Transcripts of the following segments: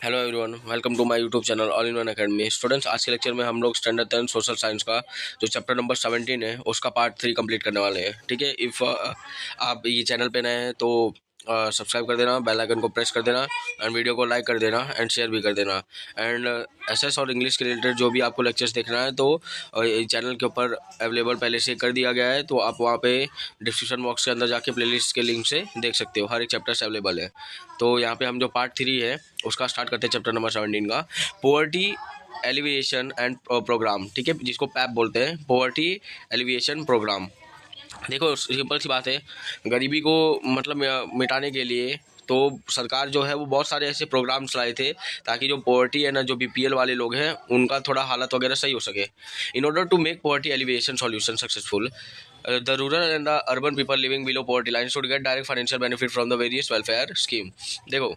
Hello everyone, welcome to my YouTube channel all in one academy. Students, आज के lecture में हम लोग स्टैंडर्ड 10 सोशल साइंस का जो चैप्टर नंबर 17 है उसका पार्ट 3 कंप्लीट करने वाले हैं। ठीक है, इफ़ आप ये चैनल पे नए हैं तो सब्सक्राइब कर देना, बेल आइकन को प्रेस कर देना एंड वीडियो को लाइक कर देना एंड शेयर भी कर देना। एंड एसएस और इंग्लिश के रिलेटेड जो भी आपको लेक्चर्स देखना है तो चैनल के ऊपर अवेलेबल पहले से कर दिया गया है, तो आप वहाँ पे डिस्क्रिप्शन बॉक्स के अंदर जाके प्लेलिस्ट के लिंक से देख सकते हो। हर एक चैप्टर से अवेलेबल है। तो यहाँ पे हम जो पार्ट 3 है उसका स्टार्ट करते हैं, चैप्टर नंबर 17 का, पोवर्टी एलिविएशन एंड प्रोग्राम। ठीक है, जिसको पैप बोलते हैं, पोवर्टी एलिविएशन प्रोग्राम। देखो, सिंपल सी बात है, गरीबी को मतलब मिटाने के लिए तो सरकार जो है वो बहुत सारे ऐसे प्रोग्राम्स लाए थे ताकि जो पॉवर्टी है ना, जो बीपीएल वाले लोग हैं उनका थोड़ा हालत वगैरह सही हो सके। In order to make poverty alleviation solution successful, the rural and the urban people living below poverty line should get direct financial benefit from the various welfare scheme. देखो,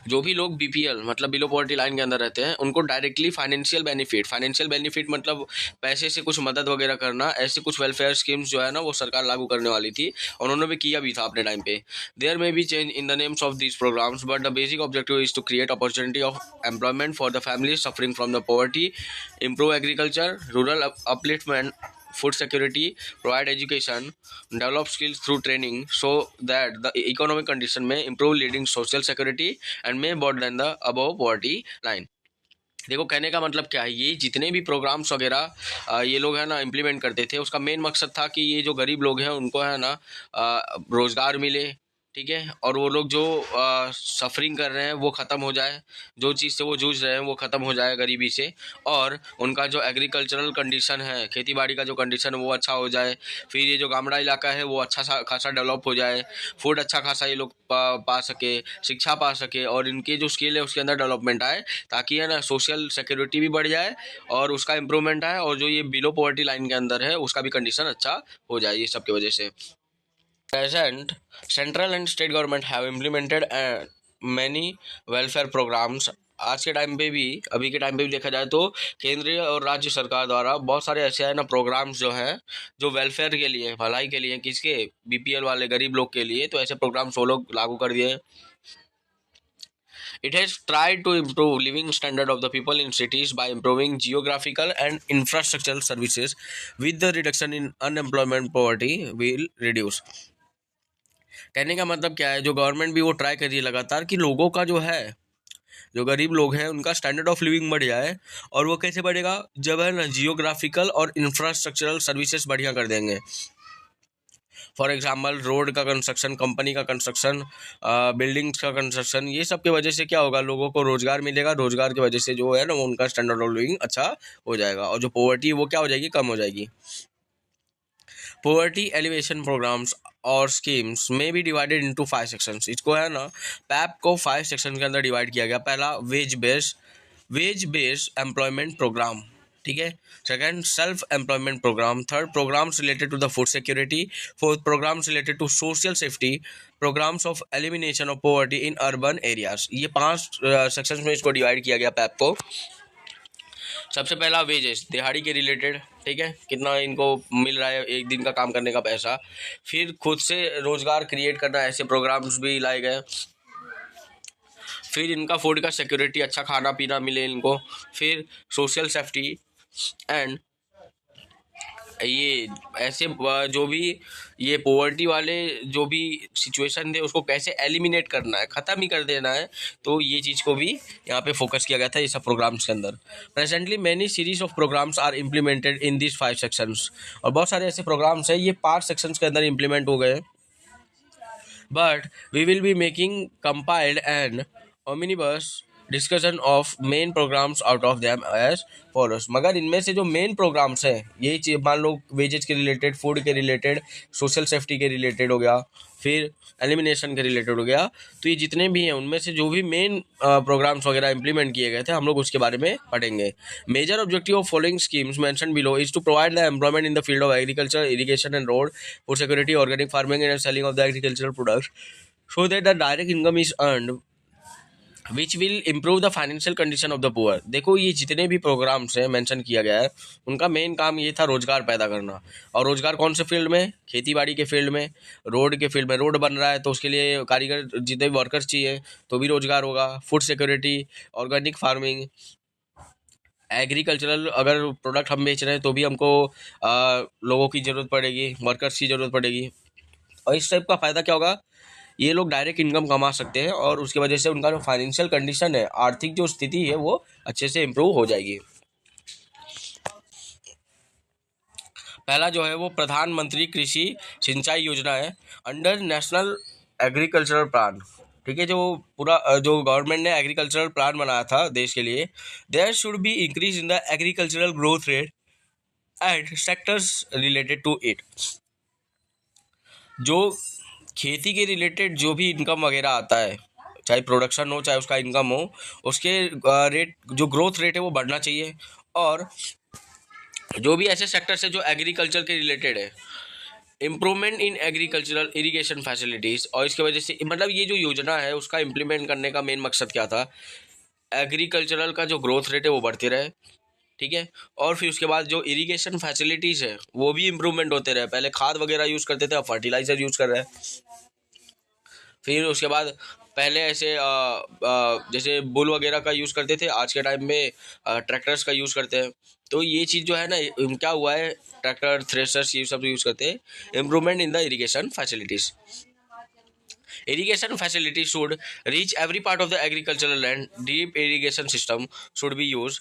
जो भी लोग बीपीएल मतलब बिलो पॉवर्टी लाइन के अंदर रहते हैं उनको डायरेक्टली फाइनेंशियल बेनिफिट मतलब पैसे से कुछ मदद वगैरह करना, ऐसे कुछ वेलफेयर स्कीम्स जो है ना वो सरकार लागू करने वाली थी और उन्होंने भी किया भी था अपने टाइम पे। There may be change in the names of these programmes but the basic objective is to create opportunity of employment for the families suffering from the poverty, improve agriculture, rural upliftment, food security, provide education, develop skills through training so that the economic condition may improve, leading social security and may broaden the above poverty line। देखो, कहने का मतलब क्या है, ये जितने भी programmes वगैरह ये लोग है ना इम्प्लीमेंट करते थे, उसका मेन मकसद था कि ये जो गरीब लोग हैं उनको है ना रोज़गार मिले। ठीक है, और वो लोग जो सफरिंग कर रहे हैं वो ख़त्म हो जाए, जो चीज़ से वो जूझ रहे हैं वो ख़त्म हो जाए गरीबी से, और उनका जो एग्रीकल्चरल कंडीशन है, खेती बाड़ी का जो कंडीशन है वो अच्छा हो जाए। फिर ये जो गामड़ा इलाका है वो अच्छा सा खासा डेवलप हो जाए, फूड अच्छा खासा ये लोग पा सके, शिक्षा पा सके और इनकी जो स्किल है उसके अंदर डेवलपमेंट आए, ताकि है ना सोशल सिक्योरिटी भी बढ़ जाए और उसका इम्प्रूवमेंट आए, और जो ये बिलो पॉवर्टी लाइन के अंदर है उसका भी कंडीशन अच्छा हो जाए, ये सब की वजह से। Present, central and state government have implemented many welfare programs। आज के टाइम पे भी, अभी के टाइम पे भी देखा जाए तो केंद्रीय और राज्य सरकार द्वारा बहुत सारे ऐसे है ना प्रोग्राम्स जो हैं जो वेलफेयर के लिए, भलाई के लिए, किसके, बीपीएल वाले गरीब लोग के लिए, तो ऐसे प्रोग्राम्स वो लोग लागू कर दिए। It has tried to improve living standard of the people in cities by improving geographical and infrastructural services with the reduction in unemployment, poverty will reduce। कहने का मतलब क्या है, जो गवर्नमेंट भी वो ट्राई कर रही है लगातार कि लोगों का जो है, जो गरीब लोग हैं उनका स्टैंडर्ड ऑफ लिविंग बढ़ जाए। और वो कैसे बढ़ेगा, जब है ना जियोग्राफिकल और इंफ्रास्ट्रक्चरल सर्विसेज बढ़िया कर देंगे। फॉर एग्जाम्पल, रोड का कंस्ट्रक्शन, कंपनी का कंस्ट्रक्शन, बिल्डिंग्स का कंस्ट्रक्शन, ये सब की वजह से क्या होगा, लोगों को रोजगार मिलेगा। रोजगार की वजह से जो है ना वो उनका स्टैंडर्ड ऑफ लिविंग अच्छा हो जाएगा और जो पॉवर्टी वो क्या हो जाएगी, कम हो जाएगी। पोवर्टी एलिवेशन प्रोग्राम्स और स्कीम्स में बी डिवाइडेड इनटू 5 सेक्शंस। इसको है ना पैप को 5 सेक्शन के अंदर डिवाइड किया गया। पहला वेज बेस्ड एम्प्लॉयमेंट प्रोग्राम। ठीक है। Second, self employment programme. Third, programmes related to the food security. Fourth, programmes related to social safety. Programmes of elimination of poverty in urban areas. ये 5 sections में इसको divide किया गया pipe को। सबसे पहला वेजेस, दिहाड़ी के रिलेटेड। ठीक है, कितना इनको मिल रहा है एक दिन का काम करने का पैसा। फिर खुद से रोजगार क्रिएट करना, ऐसे प्रोग्राम्स भी लाए गए। फिर इनका फूड का सिक्योरिटी, अच्छा खाना पीना मिले इनको। फिर सोशल सेफ्टी एंड ये ऐसे जो भी ये पॉवर्टी वाले जो भी सिचुएशन थे उसको कैसे एलिमिनेट करना है, ख़त्म ही कर देना है, तो ये चीज़ को भी यहाँ पे फोकस किया गया था ये सब प्रोग्राम्स के अंदर। Presently many series of programmes are implemented in this 5 sections. और बहुत सारे ऐसे प्रोग्राम्स हैं ये 5 सेक्शंस के अंदर इम्प्लीमेंट हो गए। But we will be making compiled and omnibus discussion of main programmes out of them as follows. मगर इनमें से जो मेन प्रोग्राम्स हैं, यही चीज़ मान लो वेजेस के रिलेटेड, फूड के रिलेटेड, सोशल सेफ्टी के रिलेटेड हो गया, फिर एलिमिनेशन के रिलेटेड हो गया, तो ये जितने भी हैं उनमें से जो भी मेन प्रोग्राम्स वगैरह इंप्लीमेंट किए गए थे हम लोग उसके बारे में पढ़ेंगे। Major objective of following schemes mentioned below is to provide the employment in the field of agriculture, irrigation and road, food security, organic farming and selling of the agricultural products so that the direct income is earned which will improve the financial condition of the poor. देखो ये जितने भी programmes हैं mention किया गया है, उनका main काम ये था रोजगार पैदा करना। और रोजगार कौन से फील्ड में? खेती बाड़ी के फील्ड में, रोड के फील्ड में। रोड बन रहा है तो उसके लिए कारीगर जितने भी वर्कर्स चाहिए तो भी रोजगार होगा। Food security, organic farming, agricultural अगर प्रोडक्ट हम बेच रहे हैं तो भी हमको लोगों की ज़रूरत पड़ेगी, वर्कर्स की ज़रूरत पड़ेगी। और इस टाइप का फ़ायदा क्या होगा, ये लोग डायरेक्ट इनकम कमा सकते हैं और उसकी वजह से उनका जो फाइनेंशियल कंडीशन है, आर्थिक जो स्थिति है, वो अच्छे से इम्प्रूव हो जाएगी। पहला जो है वो प्रधानमंत्री कृषि सिंचाई योजना है, अंडर नेशनल एग्रीकल्चरल प्लान। ठीक है, जो पूरा जो गवर्नमेंट ने एग्रीकल्चरल प्लान बनाया था देश के लिए, there should be increase in the agricultural growth rate and sectors related to it. जो खेती के रिलेटेड जो भी इनकम वगैरह आता है, चाहे प्रोडक्शन हो चाहे उसका इनकम हो, उसके रेट, जो ग्रोथ रेट है वो बढ़ना चाहिए। और जो भी ऐसे सेक्टर्स है जो एग्रीकल्चर के रिलेटेड है, improvement in agricultural irrigation facilities. और इसकी वजह से मतलब ये जो योजना है उसका इम्प्लीमेंट करने का मेन मकसद क्या था, एग्रीकल्चरल का जो ग्रोथ रेट है वो बढ़ते रहे। ठीक है, और फिर उसके बाद जो इरिगेशन फैसिलिटीज़ है वो भी इम्प्रूवमेंट होते रहे। पहले खाद वगैरह यूज़ करते थे, अब फर्टिलाइजर यूज़ कर रहे हैं। फिर उसके बाद पहले ऐसे जैसे बुल वगैरह का यूज़ करते थे, आज के टाइम में ट्रैक्टर्स का यूज़ करते हैं। तो ये चीज़ जो है ना, क्या हुआ है, ट्रैक्टर थ्रेशर्स ये सब यूज़ करते हैं। Improvement in the irrigation facilities. Irrigation facility should reach every part of the agricultural land. Deep irrigation system should be used,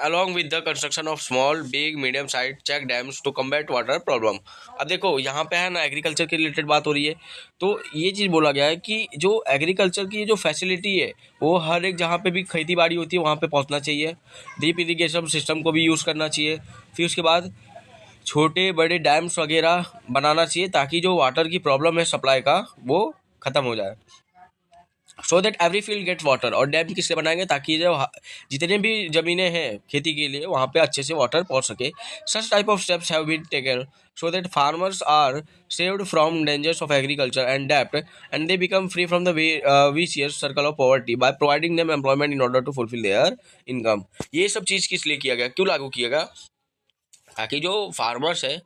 along with the construction of small, big, medium-sized check dams to combat water problem. अब देखो यहाँ पे है ना, agriculture के related बात हो रही है, तो ये चीज़ बोला गया है कि जो एग्रीकल्चर की जो फैसिलिटी है वो हर एक जहाँ पे भी खेती बाड़ी होती है वहाँ पे पहुँचना चाहिए। डीप इरीगेशन सिस्टम को भी यूज़ करना चाहिए। फिर उसके बाद छोटे बड़े डैम्स वगैरह बनाना चाहिए ताकि जो वाटर की प्रॉब्लम है सप्लाई का, वो ख़त्म हो जाए। So that every field gets water. और डैम किस लिए बनाएंगे, ताकि जो जितने भी ज़मीनें हैं खेती के लिए वहाँ पे अच्छे से वाटर पहुँच सके। Such type of steps have been taken so that farmers are saved from dangers of agriculture and debt, and they become free from the vicious circle of poverty by providing them employment in order to fulfill their income। ये सब चीज़ किस लिए किया गया, क्यों लागू किया गया, ताकि जो फार्मर्स है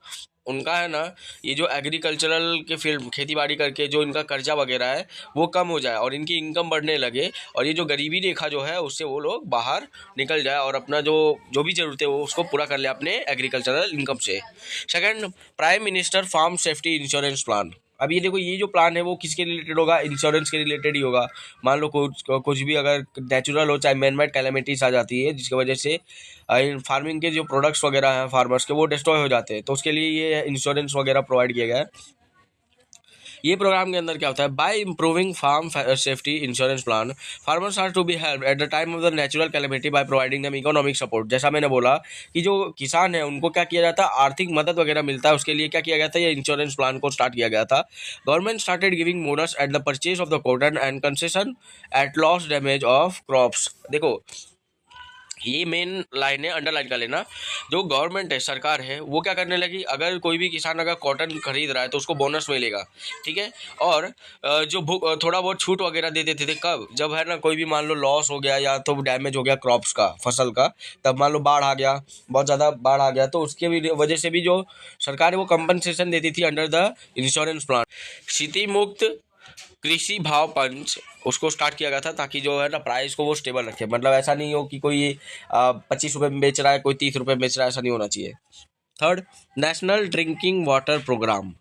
उनका है ना, ये जो एग्रीकल्चरल के फील्ड खेती बाड़ी करके जो इनका कर्जा वगैरह है वो कम हो जाए और इनकी इनकम बढ़ने लगे, और ये जो गरीबी रेखा जो है उससे वो लोग बाहर निकल जाए और अपना जो जो भी ज़रूरत है वो उसको पूरा कर ले अपने एग्रीकल्चरल इनकम से। Second, prime minister farm safety insurance plan. अब ये देखो, ये जो प्लान है वो किसके रिलेटेड होगा, इंश्योरेंस के रिलेटेड ही होगा। मान लो कुछ भी अगर नेचुरल हो चाहे मैन मेड कैलेमिटीज आ जाती है जिसकी वजह से फार्मिंग के जो प्रोडक्ट्स वगैरह हैं फार्मर्स के वो डिस्ट्रॉय हो जाते हैं, तो उसके लिए ये इंश्योरेंस वगैरह प्रोवाइड किया गया है। ये प्रोग्राम के अंदर क्या होता है, by improving farm safety insurance plan, farmers are to be help at the time of the natural calamity by providing them economic support. जैसा मैंने बोला कि जो किसान है उनको क्या किया जाता है, आर्थिक मदद वगैरह मिलता है, उसके लिए क्या किया गया था, ये इंश्योरेंस प्लान को स्टार्ट किया गया था। Government started giving bonus at the purchase of the cotton and concession at loss damage of crops. देखो ये मेन लाइन है, अंडरलाइन कर लेना। जो गवर्नमेंट है, सरकार है, वो क्या करने लगी, अगर कोई भी किसान अगर कॉटन खरीद रहा है तो उसको बोनस मिलेगा। ठीक है, और जो थोड़ा बहुत छूट वगैरह दे देते थे, कब, जब है ना कोई भी मान लो लॉस हो गया या तो डैमेज हो गया क्रॉप्स का, फसल का, तब मान लो बाढ़ आ गया, बहुत ज़्यादा बाढ़ आ गया, तो उसके भी वजह से भी जो सरकार है वो कंपनसेशन देती थी अंडर द इंश्योरेंस प्लान। क्षति मुक्त कृषि भाव पंच उसको स्टार्ट किया गया था ताकि जो है ना प्राइस को वो स्टेबल रखे। मतलब ऐसा नहीं हो कि कोई 25 रुपये में बेच रहा है, कोई 30 रुपये में बेच रहा है, ऐसा नहीं होना चाहिए। Third, national drinking water programme.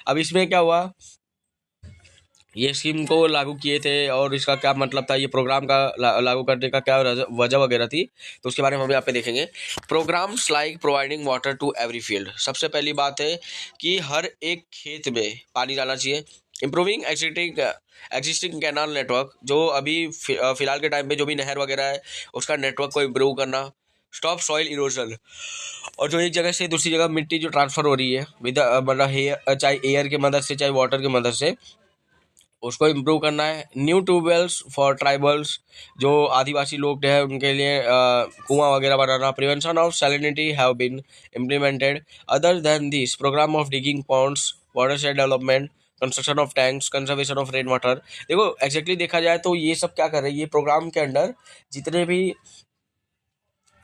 अब इसमें क्या हुआ, ये स्कीम को लागू किए थे और इसका क्या मतलब था, ये प्रोग्राम का लागू करने का क्या वजह वगैरह थी, तो उसके बारे में हम यहाँ पे देखेंगे। Programmes like providing water to every field. सबसे पहली बात है कि हर एक खेत में पानी डालना चाहिए। इम्प्रूविंग एग्जिस्टिंग कैनाल नेटवर्क, जो अभी फिलहाल के टाइम पे जो भी नहर वगैरह है उसका नेटवर्क को इम्प्रूव करना। स्टॉप सॉइल इरोजन, और जो एक जगह से दूसरी जगह मिट्टी जो ट्रांसफ़र हो रही है विद मतलब चाहे एयर की मदद से चाहे वाटर की मदद से, उसको इम्प्रूव करना है। न्यू ट्यूबवेल्स फॉर ट्राइबल्स, जो आदिवासी लोग हैं उनके लिए कुआं वगैरह बनाना। Prevention of salinity have been implemented. Other than this programme of digging ponds, watershed development, construction of tanks, conservation of rain water. देखो एग्जैक्टली देखा जाए तो ये सब क्या कर रहे हैं, ये प्रोग्राम के अंडर जितने भी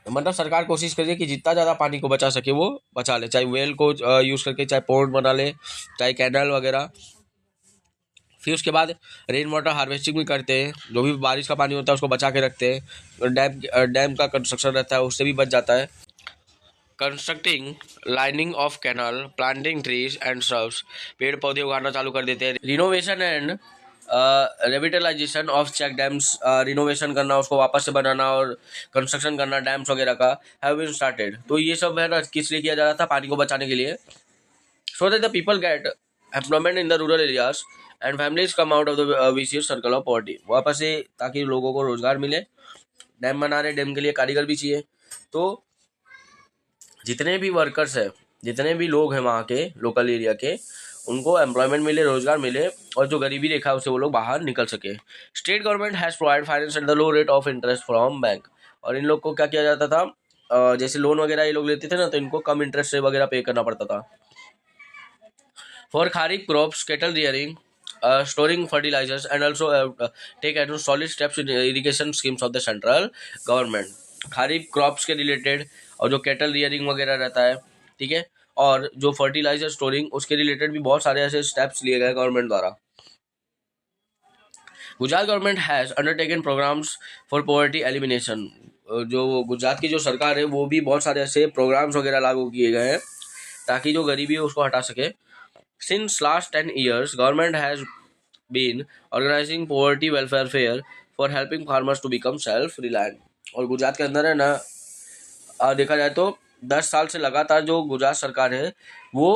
मतलब सरकार कोशिश कर रही है कि जितना ज़्यादा पानी को बचा सके वो बचा ले, चाहे वेल को यूज़ करके, चाहे पोर्ट बना ले, चाहे कैनल वगैरह। फिर उसके बाद रेन वाटर हार्वेस्टिंग भी करते हैं, जो भी बारिश का पानी होता है उसको बचा के रखते हैं। डैम का कंस्ट्रक्शन रहता है, उससे भी बच जाता है। Constructing lining of canal, planting trees and shrubs, पेड़ पौधे उगाना चालू कर देते हैं। Renovation and revitalisation of check dams, renovation करना, उसको वापस से बनाना और कंस्ट्रक्शन करना डैम्स वगैरह का हैव बीन स्टार्टेड। तो ये सब है ना किस लिए किया जा रहा था, पानी को बचाने के लिए। सो that the people get employment in the rural areas and families come out of the vicious circle of poverty, वापस से ताकि लोगों को रोजगार मिले। डैम बना रहे, डैम के लिए कारीगर भी चाहिए, तो जितने भी वर्कर्स हैं, जितने भी लोग हैं वहाँ के लोकल एरिया के, उनको एम्प्लॉयमेंट मिले, रोजगार मिले, और जो गरीबी रेखा है उससे वो लोग बाहर निकल सके। State government has provide finance at the low rate of interest from bank. और इन लोग को क्या किया जाता था, जैसे लोन वगैरह ये लोग लेते थे ना, तो इनको कम इंटरेस्ट से वगैरह पे करना पड़ता था। For kharif crops, cattle rearing, storing fertilizers and also take solid steps in irrigation schemes of the central government। Kharif crops के रिलेटेड और जो कैटल रियरिंग वगैरह रहता है, ठीक है, और जो फर्टिलाइजर स्टोरिंग उसके रिलेटेड भी बहुत सारे ऐसे स्टेप्स लिए गए गवर्नमेंट द्वारा। Gujarat government has undertaken programmes for poverty elimination. जो गुजरात की जो सरकार है वो भी बहुत सारे ऐसे प्रोग्राम्स वगैरह लागू किए गए हैं ताकि जो गरीबी है उसको हटा सके। Since last 10 years, government has been organizing poverty welfare fair for helping farmers to become self-reliant। और गुजरात के अंदर है ना, देखा जाए तो 10 साल से लगातार जो गुजरात सरकार है वो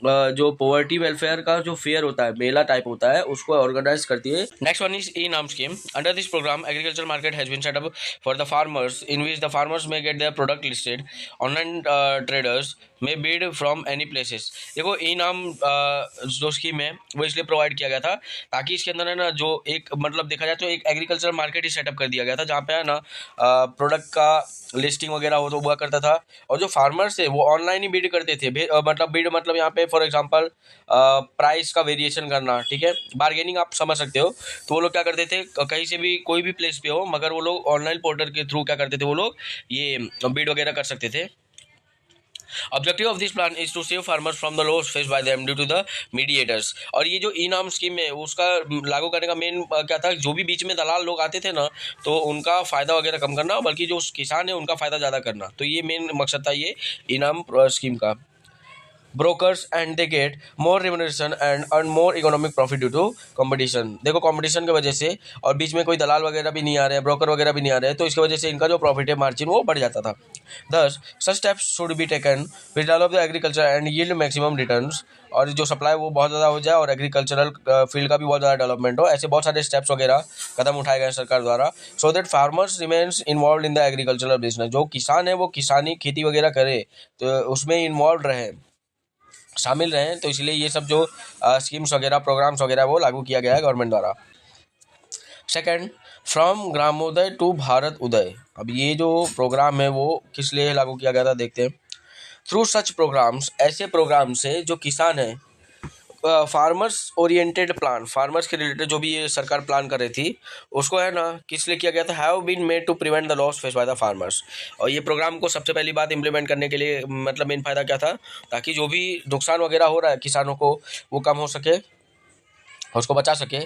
जो पोवर्टी वेलफेयर का जो फेयर होता है, मेला टाइप होता है, उसको ऑर्गेनाइज करती है। Next one is e NAM scheme. Under this programme agriculture market has been set up for the farmers in which the farmers may get their product listed, online traders may bid from any places. देखो ई नाम जो scheme है वो इसलिए provide किया गया था ताकि इसके अंदर है ना जो एक मतलब देखा जाए तो एक एग्रीकल्चर मार्केट ही सेटअप कर दिया गया था जहाँ पे है ना प्रोडक्ट का लिस्टिंग वगैरह हो तो हुआ करता था, और जो फार्मर्स थे वो ऑनलाइन ही बीड करते थे। बीड मतलब यहाँ पे फॉर एग्जांपल प्राइस का वेरिएशन करना, ठीक है, बार्गेनिंग आप समझ सकते हो। तो वो लोग क्या करते थे, कहीं से भी कोई भी प्लेस पे हो, मगर वो लोग ऑनलाइन पोर्टल के थ्रू क्या करते थे, वो लोग ये बीड वगैरह कर सकते थे। Objective of this plan is to save farmers from the loss face by them due to the mediators. और ये जो ई नाम स्कीम है उसका लागू करने का मेन क्या था, जो भी बीच में दलाल लोग आते थे ना तो उनका फ़ायदा वगैरह कम करना, बल्कि जो किसान है उनका फ़ायदा ज़्यादा करना। तो ये मेन मकसद था ये ई नाम स्कीम का। Brokers and they get more remuneration and earn more economic profit due to competition. देखो कंपटीशन की वजह से, और बीच में कोई दलाल वगैरह भी नहीं आ रहे हैं, ब्रोकर वगैरह भी नहीं आ रहे हैं, तो इसकी वजह से इनका जो प्रॉफिट है मार्जिन वो बढ़ जाता था। Thus such steps should be taken which develop the agriculture and yield maximum returns. और जो सप्लाई वो बहुत ज़्यादा हो जाए और एग्रीकल्चरल फील्ड का भी बहुत ज़्यादा डेवलपमेंट हो, ऐसे बहुत सारे स्टेप्स वगैरह कदम उठाए गए सरकार द्वारा, so that farmers remains involve in the agricultural business. जो किसान है वो किसानी खेती वगैरह करे तो उसमें इन्वॉल्व रहे, शामिल रहें। तो इसलिए ये सब जो स्कीम्स वगैरह प्रोग्राम्स वगैरह वो लागू किया गया है गवर्नमेंट द्वारा। Second, from Gramoday to Bharat Uday. अब ये जो प्रोग्राम है वो किस लिए लागू किया गया था देखते हैं। थ्रू सच प्रोग्राम्स, ऐसे प्रोग्राम से जो किसान है, फार्मर्स ओरिएंटेड प्लान, फार्मर्स के रिलेटेड जो भी ये सरकार प्लान कर रही थी उसको है ना किस लिए किया गया था, have been made to prevent the loss face by the farmers. और ये प्रोग्राम को सबसे पहली बात इम्प्लीमेंट करने के लिए मतलब मेन फायदा क्या था, ताकि जो भी नुकसान वगैरह हो रहा है किसानों को वो कम हो सके, उसको बचा सके।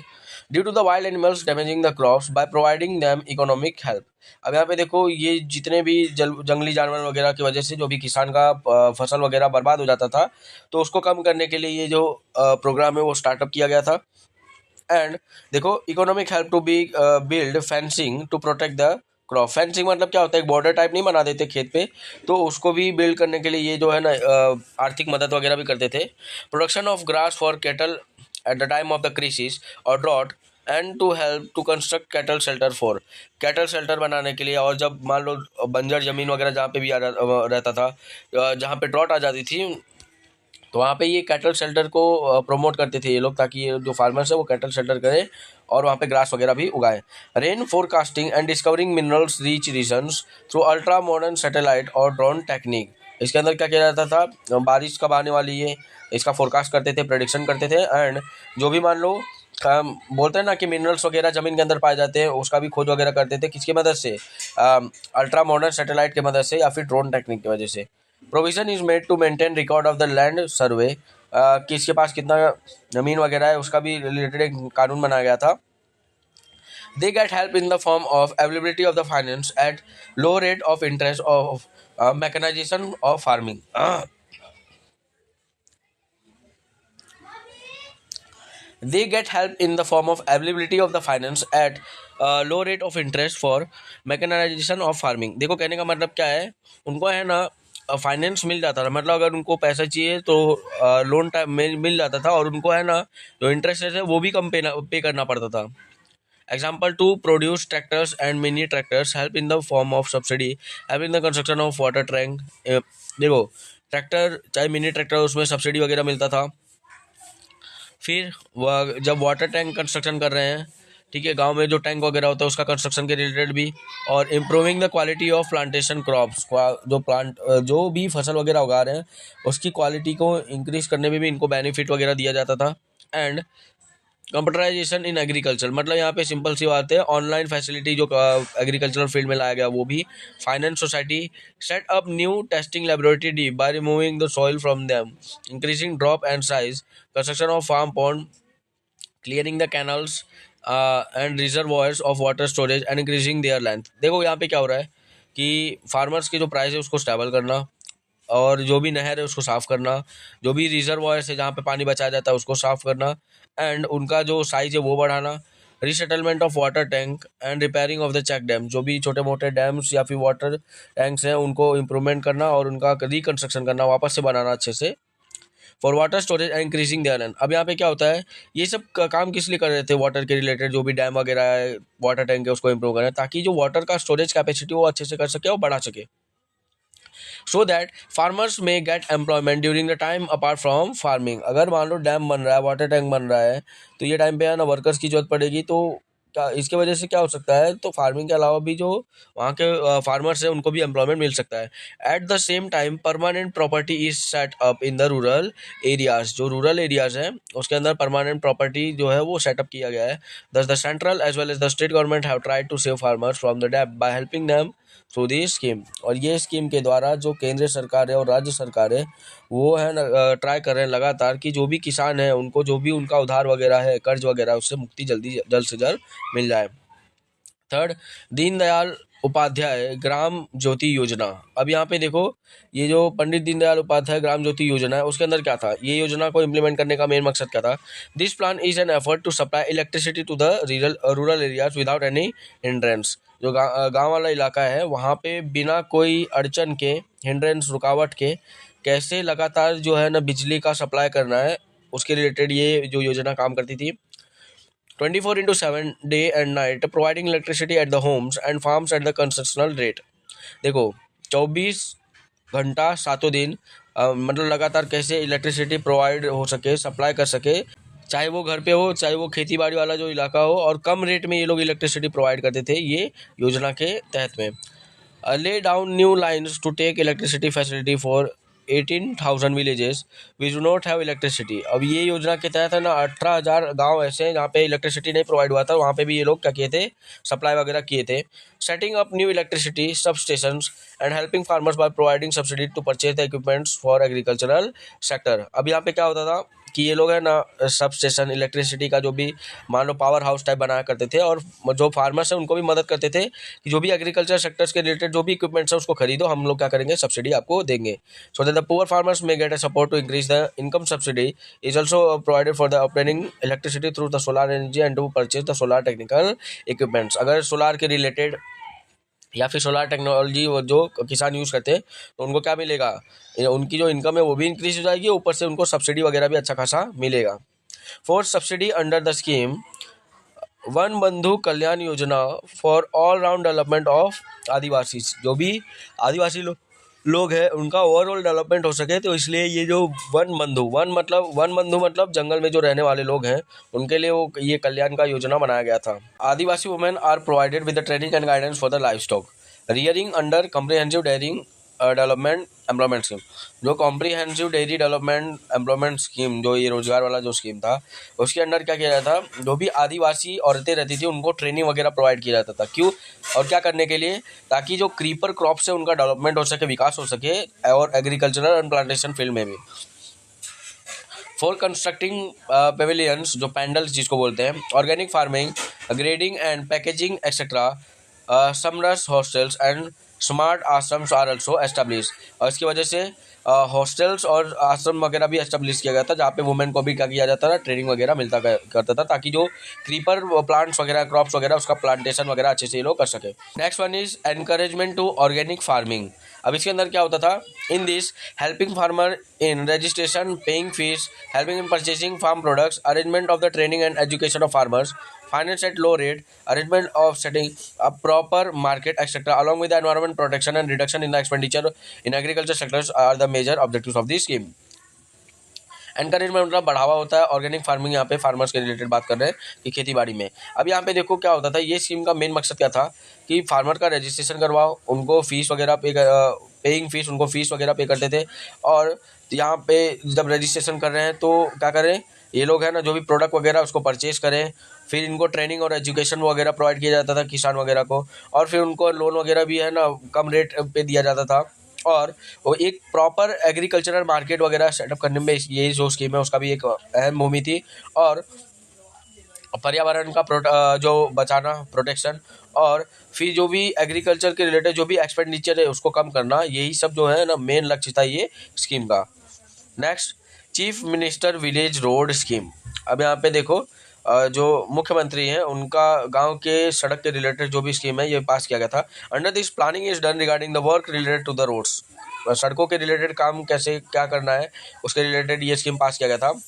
Due to the wild animals damaging the crops by providing them economic help. अब यहाँ पे देखो ये जितने भी जंगली जानवर वगैरह की वजह से जो भी किसान का फसल वगैरह बर्बाद हो जाता था, तो उसको कम करने के लिए ये जो प्रोग्राम है वो स्टार्टअप किया गया था। एंड देखो economic help to be build fencing to protect the crop. Fencing मतलब क्या होता है, एक बॉर्डर टाइप नहीं बना देते खेत पे, तो उसको भी बिल्ड करने के लिए ये जो है ना आर्थिक मदद वगैरह भी करते थे। Production of grass for cattle at the time of the crisis और drought and to help to construct cattle shelter for, cattle shelter बनाने के लिए। और जब मान लो बंजर ज़मीन वगैरह जहाँ पे भी रहता था, जहाँ पे ड्रॉट आ जाती थी, तो वहाँ पे ये कैटल शेल्टर को प्रमोट करते थे ये लोग, ताकि ये जो फार्मर्स है वो कैटल शेल्टर करें और वहाँ पे ग्रास वगैरह भी उगाएं। Rain forecasting and discovering minerals rich regions through ultra modern satellite और ड्रोन टेक्निक। इसके अंदर क्या किया जाता था, बारिश कब आने वाली है इसका फोरकास्ट करते थे, प्रेडिक्शन करते थे। एंड जो भी मान लो बोलते हैं ना कि मिनरल्स वगैरह ज़मीन के अंदर पाए जाते हैं, उसका भी खोज वगैरह करते थे। किसकी मदद से? अल्ट्रा मॉडर्न सैटेलाइट की मदद से या फिर ड्रोन टेक्निक की वजह से। Provision is made to maintain record of the land survey, किसके पास कितना ज़मीन वगैरह है उसका भी रिलेटेड एक कानून बनाया गया था। They get help in the form of availability of the finance at low rate of interest of mechanization of farming. They get help in the form of availability of the finance at low rate of interest for mechanization of farming. देखो कहने का मतलब क्या है, उनको है ना finance मिल जाता था, मतलब अगर उनको पैसा चाहिए तो लोन टाइम मिल जाता था, और उनको है ना जो इंटरेस्ट है वो भी कम पे करना पड़ता था। Example to produce tractors and mini tractors help in the form of subsidy help in the construction of water tank। देखो ट्रैक्टर चाहे मिनी ट्रैक्टर उसमें सब्सिडी वगैरह मिलता था। फिर जब वाटर टैंक कंस्ट्रक्शन कर रहे हैं, ठीक है, गांव में जो टैंक वगैरह होता है उसका कंस्ट्रक्शन के रिलेटेड भी। और improving the quality of plantation crops, जो भी फसल वगैरह उगा रहे हैं उसकी क्वालिटी को इंक्रीज करने में भी इनको बेनिफिट वगैरह दिया जाता था। एंड कंप्यूटराइजेशन इन एग्रीकल्चर, मतलब यहाँ पे सिंपल सी बात है, ऑनलाइन फैसिलिटी जो एग्रीकल्चरल फील्ड में लाया गया वो भी। Finance society set up new testing laboratory by removing the soil from them, increasing drop and size, construction of farm pond, clearing the canals and reservoirs of water storage and increasing their length. देखो यहाँ पे क्या हो रहा है कि farmers की जो प्राइस है उसको स्टेबल करना, और जो भी नहर है उसको साफ़ करना, जो भी रिजर्वॉयर्स है जहाँ पे पानी बचाया जाता है उसको साफ़ करना, एंड उनका जो साइज़ है वो बढ़ाना, resettlement of water tank and repairing of the check dam, जो भी छोटे मोटे डैम्स या फिर वाटर टैंक्स हैं उनको इम्प्रूवमेंट करना और उनका रिकन्स्ट्रक्शन करना, वापस से बनाना अच्छे से, for water storage and increasing their length. अब यहाँ पे क्या होता है, ये सब काम किस लिए कर रहे थे, वाटर के रिलेटेड जो भी डैम वगैरह है, वाटर टैंक है उसको इम्प्रूव करना, ताकि जो वाटर का स्टोरेज कैपेसिटी वो अच्छे से कर सके और बढ़ा सके, so that farmers may get employment during the time apart from farming। अगर मान लो डैम बन रहा है, वाटर टैंक बन रहा है, तो ये टाइम पे है ना वर्कर्स की जरूरत पड़ेगी। तो क्या इसके वजह से क्या हो सकता है, तो फार्मिंग के अलावा भी जो वहाँ के फार्मर्स हैं उनको भी एम्प्लॉयमेंट मिल सकता है। At the same time permanent property is set up in the rural areas, जो रूरल एरियाज हैं उसके अंदर परमानेंट प्रॉपर्टी जो है वो सेटअप किया गया है। Thus the central as well as the state government have tried to save farmers from the debt by helping them through the scheme. और ये स्कीम के द्वारा जो केंद्र सरकार है और राज्य सरकार है वो है ना ट्राई कर रहे हैं लगातार कि जो भी किसान है उनको जो भी उनका उधार वगैरह है, कर्ज वगैरह, उससे मुक्ति जल्द से जल्द मिल जाए। थर्ड, दीनदयाल उपाध्याय ग्राम ज्योति योजना। अब यहाँ पे देखो ये जो पंडित दीनदयाल उपाध्याय ग्राम ज्योति योजना है उसके अंदर क्या था, ये योजना को इम्प्लीमेंट करने का मेन मकसद क्या था। This plan is an effort to supply electricity to the rural areas without any hindrance. जो गाँव वाला इलाका है वहाँ पे बिना कोई अड़चन के, हिंड्रेंस, रुकावट के कैसे लगातार जो है ना बिजली का सप्लाई करना है, उसके रिलेटेड ये जो योजना काम करती थी। 24/7 day and night providing electricity at the homes and farms at the concessional rate. देखो 24 घंटा 7 दिन मतलब लगातार कैसे इलेक्ट्रिसिटी प्रोवाइड हो सके, सप्लाई कर सके, चाहे वो घर पे हो चाहे वो खेती बाड़ी वाला जो इलाका हो, और कम रेट में ये लोग इलेक्ट्रिसिटी प्रोवाइड करते थे ये योजना के तहत में। lay down new lines to take electricity facility for 18,000 villages which do not have electricity। अब ये योजना के तहत है ना 18,000 गांव ऐसे हैं जहाँ पे इलेक्ट्रिसिटी नहीं प्रोवाइड हुआ था, वहाँ पे भी ये लोग क्या किए थे, सप्लाई वगैरह किए थे। Setting up new electricity sub stations and helping farmers by providing subsidy to purchase the equipments for agricultural sector. अब यहाँ पे क्या होता था कि ये लोग है ना सब स्टेशन इलेक्ट्रिसिटी का जो भी मान लो पावर हाउस टाइप बनाया करते थे, और जो फार्मर्स हैं उनको भी मदद करते थे कि जो भी एग्रीकल्चर सेक्टर्स के रिलेटेड जो भी इक्विपमेंट्स है उसको खरीदो, हम लोग क्या करेंगे, सब्सिडी आपको देंगे। So that the poor farmers may get a support to increase the income. Subsidy is also provided for the operating electricity through the solar energy and to purchase the solar technical equipments. अगर solar के related या फिर solar technology वो जो किसान use करते हैं तो उनको क्या मिलेगा, उनकी जो इनकम है वो भी इंक्रीज हो जाएगी, ऊपर से उनको सब्सिडी वगैरह भी अच्छा खासा मिलेगा। Fourth, subsidy under the scheme Van Bandhu Kalyan Yojana for all round development of Adivasi. जो भी आदिवासी लोग हैं उनका ओवरऑल डेवलपमेंट हो सके, तो इसलिए ये जो वन बंधु मतलब जंगल में जो रहने वाले लोग हैं उनके लिए वो ये कल्याण का योजना बनाया गया था। Adivasi women are provided with the training and guidance for the livestock rearing under comprehensive dairying development employment scheme, जो comprehensive dairy development employment scheme, जो ये रोजगार वाला जो स्कीम था, उसके अंडर क्या किया जाता था, जो भी आदिवासी औरतें रहती थी उनको ट्रेनिंग वगैरह प्रोवाइड किया जाता था। क्यों और क्या करने के लिए, ताकि जो क्रीपर क्रॉप से उनका डेवलपमेंट हो सके, विकास हो सके, और एग्रीकल्चरल एंड प्लांटेशन फील्ड में भी। फॉर कंस्ट्रक्टिंग पेविलियंस, जो पैंडल्स जिसको बोलते हैं, organic farming, grading and packaging etcetera, Samras hostels and smart ashrams are also establish. और इसकी वजह से हॉस्टल्स और आश्रम वगैरह भी एस्टेब्लिश किया गया था, जहाँ पे वुमेन को भी क्या किया जाता था, ट्रेनिंग वगैरह मिलता करता था, ताकि जो क्रीपर प्लांट्स वगैरह, क्रॉप्स वगैरह, उसका प्लांटेशन वगैरह अच्छे से ये लोग कर सके। Next one is encouragement to organic farming. अब इसके अंदर क्या होता था, in this helping farmer in registration, paying fees, helping in purchasing farm products, arrangement of the training and education of farmers, finance at low rate, arrangement of setting a proper market, etc., along with the environment protection and reduction in the expenditure in agriculture sectors are the major objectives of this scheme. Encouragement मतलब बढ़ावा होता है organic farming, यहाँ पे farmers के related बात कर रहे हैं कि खेती बाड़ी में। अब यहाँ पे देखो क्या होता था, ये स्कीम का मेन मकसद क्या था कि फार्मर का रजिस्ट्रेशन करवाओ, उनको फीस वगैरह पेइंग फीस, उनको फीस वगैरह पे करते थे। और यहाँ पे जब रजिस्ट्रेशन कर रहे हैं तो क्या करें, ये लोग है ना, जो भी प्रोडक्ट वगैरह उसको परचेज करें, फिर इनको ट्रेनिंग और एजुकेशन वगैरह प्रोवाइड किया जाता था किसान वगैरह को, और फिर उनको लोन वगैरह भी है ना कम रेट पे दिया जाता था। और वो एक प्रॉपर एग्रीकल्चरल मार्केट वगैरह सेटअप करने में ये जो स्कीम है उसका भी एक अहम भूमि थी। और पर्यावरण का जो बचाना, प्रोटेक्शन, और फिर जो भी एग्रीकल्चर के रिलेटेड जो भी एक्सपेंडिचर है उसको कम करना, यही सब जो है ना मेन लक्ष्य था ये स्कीम का। Next, chief minister village road scheme. अब यहाँ पे देखो जो मुख्यमंत्री हैं उनका गांव के सड़क के रिलेटेड जो भी स्कीम है ये पास किया गया था। Under this planning is done regarding the work related to the roads, सड़कों के रिलेटेड काम कैसे क्या करना है उसके रिलेटेड ये स्कीम पास किया गया था।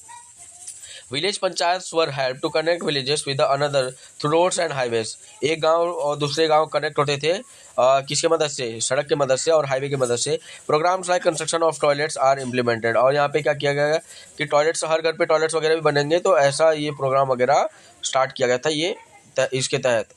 Village panchayat were help to connect villages with another through roads and highways. एक गांव और दूसरे गांव कनेक्ट होते थे किसके मदद से, सड़क के मदद से और हाईवे की मदद से। Programmes like construction of toilets are implemented, और यहाँ पे क्या किया गया कि टॉयलेट्स, हर घर पे टॉयलेट्स वगैरह भी बनेंगे, तो ऐसा ये प्रोग्राम वगैरह स्टार्ट किया गया था ये इसके तहत।